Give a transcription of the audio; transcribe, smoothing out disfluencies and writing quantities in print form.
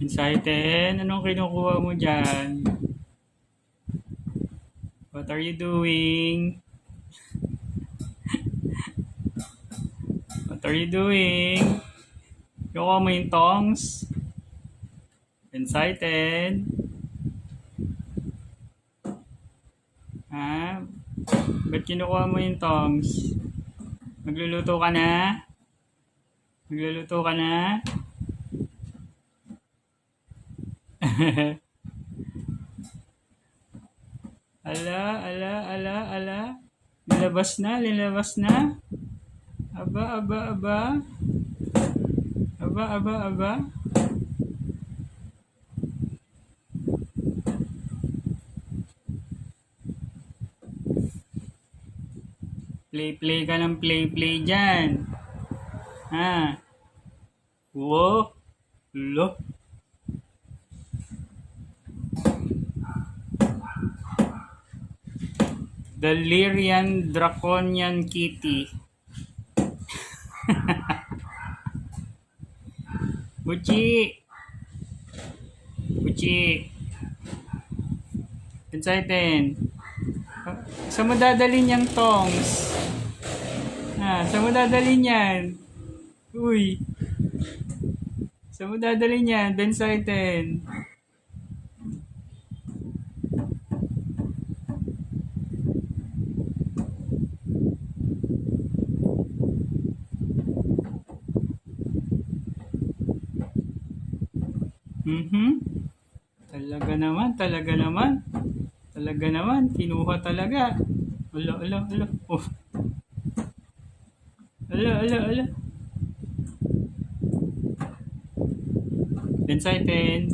Excited? Anong kinukuha mo dyan? What are you doing? What are you doing? Kinukuha mo yung tongs? Excited? Ha? Ba't kinukuha mo yung tongs? Magluluto ka na? Magluluto ka na? Ala. Lilabas na. Aba. Aba. Play ka ng play dyan. Ha? Wo? Lo? The Lyrian Draconian Kitty. Buchi. Excited. Saan mo dadalhin yung tongs? Saan mo dadalhin yan? Uy. Saan mo dadalhin yan? Excited. Talaga naman. Kinuha talaga. Ala. Oh. Ala. Excited.